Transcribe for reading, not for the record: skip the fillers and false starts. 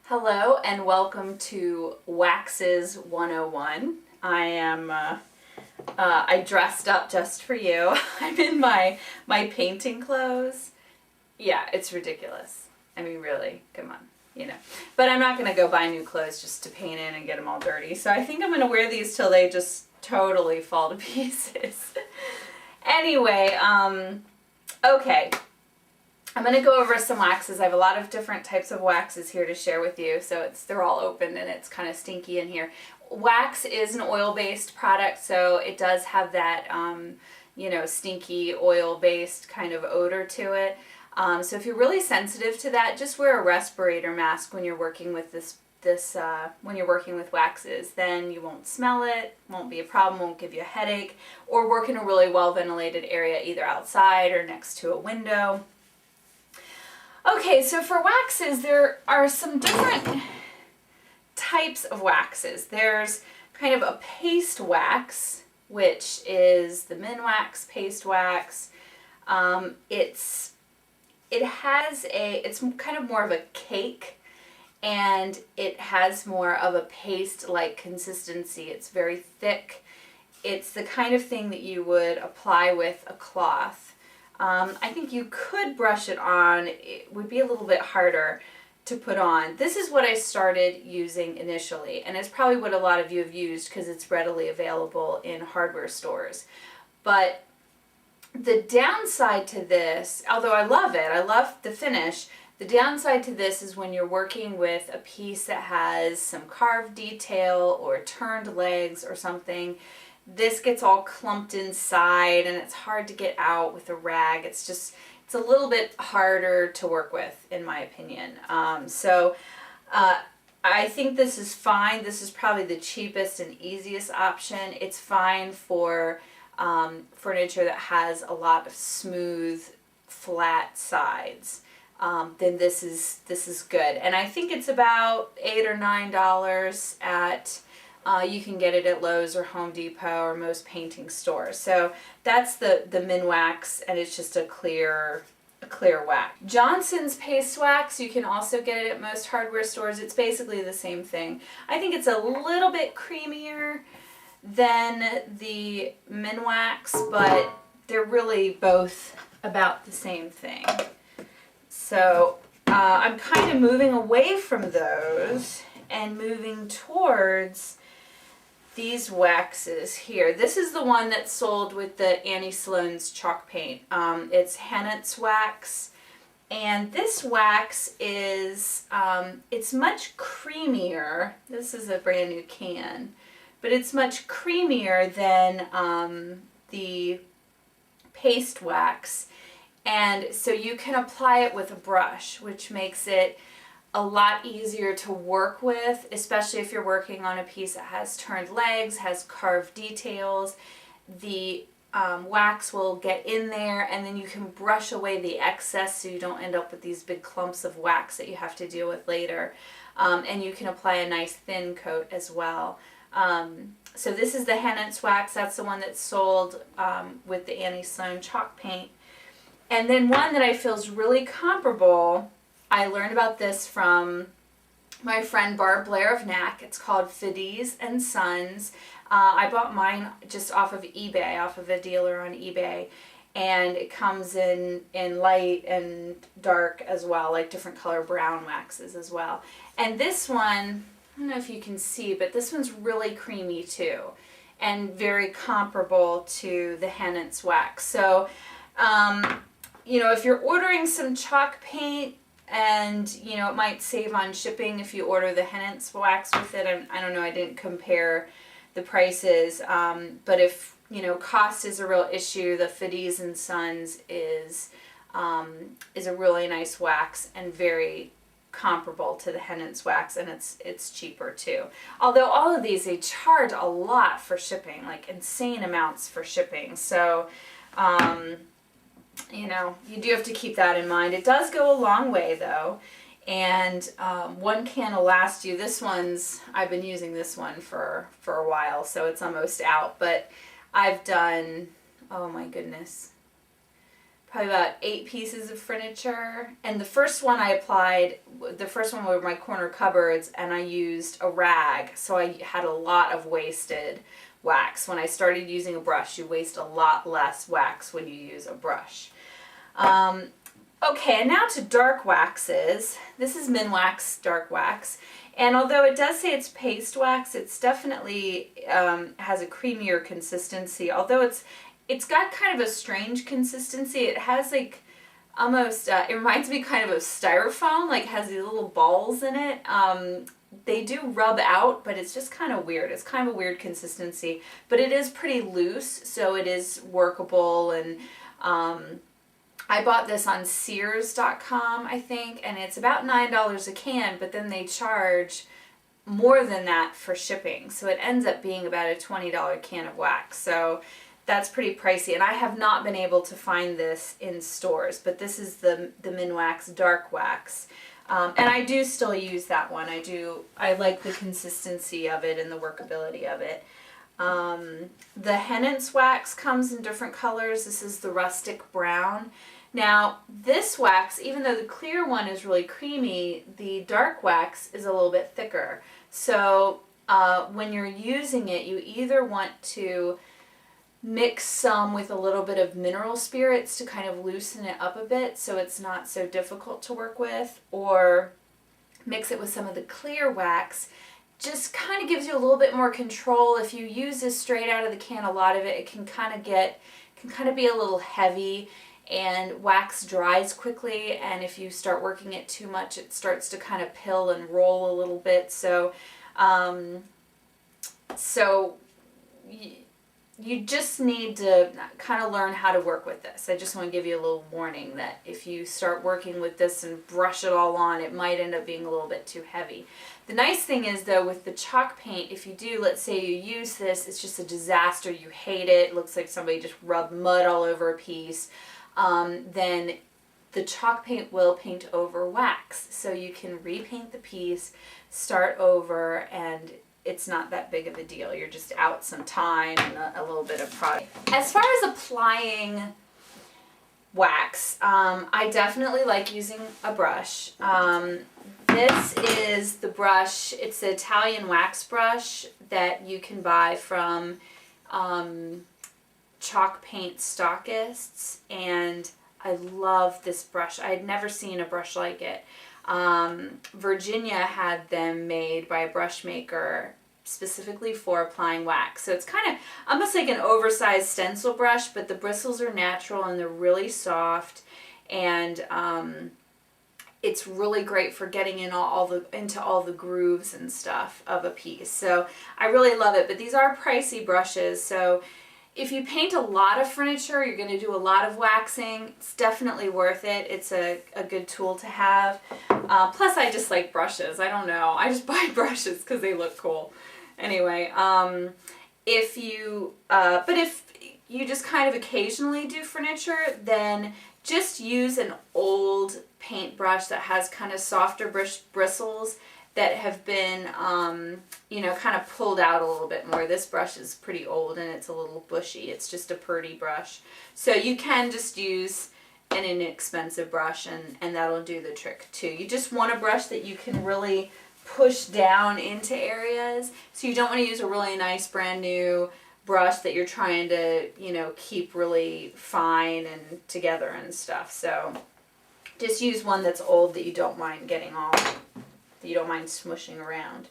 Hello and welcome to Waxes 101. I dressed up just for you. I'm in my painting clothes. Yeah, it's ridiculous. I mean, really, come on, you know. But I'm not going to go buy new clothes just to paint in and get them all dirty. So I think I'm going to wear these till they just totally fall to pieces. Anyway, okay. I'm going to go over some waxes. I have a lot of different types of waxes here to share with you. So they're all open and it's kind of stinky in here. Wax is an oil-based product, so it does have that, stinky oil-based kind of odor to it. So if you're really sensitive to that, just wear a respirator mask when you're working with when you're working with waxes. Then you won't smell it, won't be a problem, won't give you a headache, or work in a really well-ventilated area, either outside or next to a window. Okay, so for waxes, there are some different types of waxes. There's kind of a paste wax, which is the Minwax paste wax. It's kind of more of a cake, and it has more of a paste-like consistency. It's very thick. It's the kind of thing that you would apply with a cloth. I think you could brush it on. It would be a little bit harder to put on. This is what I started using initially, and it's probably what a lot of you have used because it's readily available in hardware stores. But the downside to this, although I love it, I love the finish, the downside to this is when you're working with a piece that has some carved detail or turned legs or something, this gets all clumped inside and it's hard to get out with a rag. It's a little bit harder to work with, in my opinion. I think this is fine. This is probably the cheapest and easiest option. It's fine for furniture that has a lot of smooth, flat sides. Then this is good. And I think it's about $8 or $9 at you can get it at Lowe's or Home Depot or most painting stores. So that's the Minwax, and it's just a clear wax. Johnson's paste wax, you can also get it at most hardware stores. It's basically the same thing. I think it's a little bit creamier than the Minwax, but they're really both about the same thing. So I'm kind of moving away from those and moving towards these waxes here. This is the one that's sold with the Annie Sloan's chalk paint. It's Hennett's wax, and this wax is it's much creamier. This is a brand new can, but it's much creamier than the paste wax, and so you can apply it with a brush, which makes it a lot easier to work with, especially if you're working on a piece that has turned legs, has carved details. The wax will get in there, and then you can brush away the excess so you don't end up with these big clumps of wax that you have to deal with later. And you can apply a nice thin coat as well. So this is the Hennett's wax. That's the one that's sold with the Annie Sloan chalk paint. And then one that I feel is really comparable, I learned about this from my friend Barb Blair of Knack. It's called Fides and Sons. I bought mine just off of eBay, off of a dealer on eBay, and it comes in light and dark as well, like different color brown waxes as well. And this one, I don't know if you can see, but this one's really creamy too, and very comparable to the Hennett's wax. So, if you're ordering some chalk paint, and it might save on shipping if you order the Hennett's wax with it. I don't know, I didn't compare the prices, but if cost is a real issue, the Fides and Sons is a really nice wax and very comparable to the Hennett's wax, and it's cheaper too. Although all of these, they charge a lot for shipping, like insane amounts for shipping. So you do have to keep that in mind. It does go a long way though, and one can will last you. I've been using this one for a while, so it's almost out, but I've done, oh my goodness, probably about 8 pieces of furniture. And the first one I applied, the first one were my corner cupboards, and I used a rag. So I had a lot of wasted wax. When I started using a brush, you waste a lot less wax when you use a brush. Okay, and now to dark waxes. This is Minwax Dark Wax. And although it does say it's paste wax, it's definitely has a creamier consistency. Although it's got kind of a strange consistency. It has like almost, it reminds me kind of styrofoam, like it has these little balls in it. They do rub out, but it's just kind of weird. It's kind of a weird consistency, but it is pretty loose, so it is workable. And I bought this on Sears.com, I think, and it's about $9 a can, but then they charge more than that for shipping. So it ends up being about a $20 can of wax. So that's pretty pricey, and I have not been able to find this in stores, but this is the Minwax Dark Wax. And I do still use that one. I like the consistency of it and the workability of it. The Henance wax comes in different colors. This is the rustic brown. Now, this wax, even though the clear one is really creamy, the dark wax is a little bit thicker. So when you're using it, you either want to mix some with a little bit of mineral spirits to kind of loosen it up a bit so it's not so difficult to work with, or mix it with some of the clear wax. Just kind of gives you a little bit more control. If you use this straight out of the can, a lot of it can kind of be a little heavy, and wax dries quickly, and if you start working it too much, it starts to kind of pill and roll a little bit. So you just need to kind of learn how to work with this. I just want to give you a little warning that if you start working with this and brush it all on, it might end up being a little bit too heavy. The nice thing is, though, with the chalk paint, if you do, let's say you use this, it's just a disaster, you hate it, it looks like somebody just rubbed mud all over a piece, then the chalk paint will paint over wax. So you can repaint the piece, start over, and it's not that big of a deal. You're just out some time and a little bit of product. As far as applying wax, I definitely like using a brush. This is the brush, it's the Italian wax brush that you can buy from Chalk Paint Stockists, and I love this brush. I had never seen a brush like it. Virginia had them made by a brush maker specifically for applying wax. So it's kind of almost like an oversized stencil brush, but the bristles are natural and they're really soft, and it's really great for getting in into all the grooves and stuff of a piece. So I really love it, but these are pricey brushes. So if you paint a lot of furniture, you're going to do a lot of waxing, it's definitely worth it. It's a good tool to have. Plus, I just like brushes. I don't know. I just buy brushes because they look cool. Anyway, if you just kind of occasionally do furniture, then just use an old paintbrush that has kind of softer bristles that have been, kind of pulled out a little bit more. This brush is pretty old and it's a little bushy. It's just a purdy brush. So you can just use an inexpensive brush and that'll do the trick too. You just want a brush that you can really push down into areas. So you don't want to use a really nice brand new brush that you're trying to, keep really fine and together and stuff. So just use one that's old that you don't mind smushing around.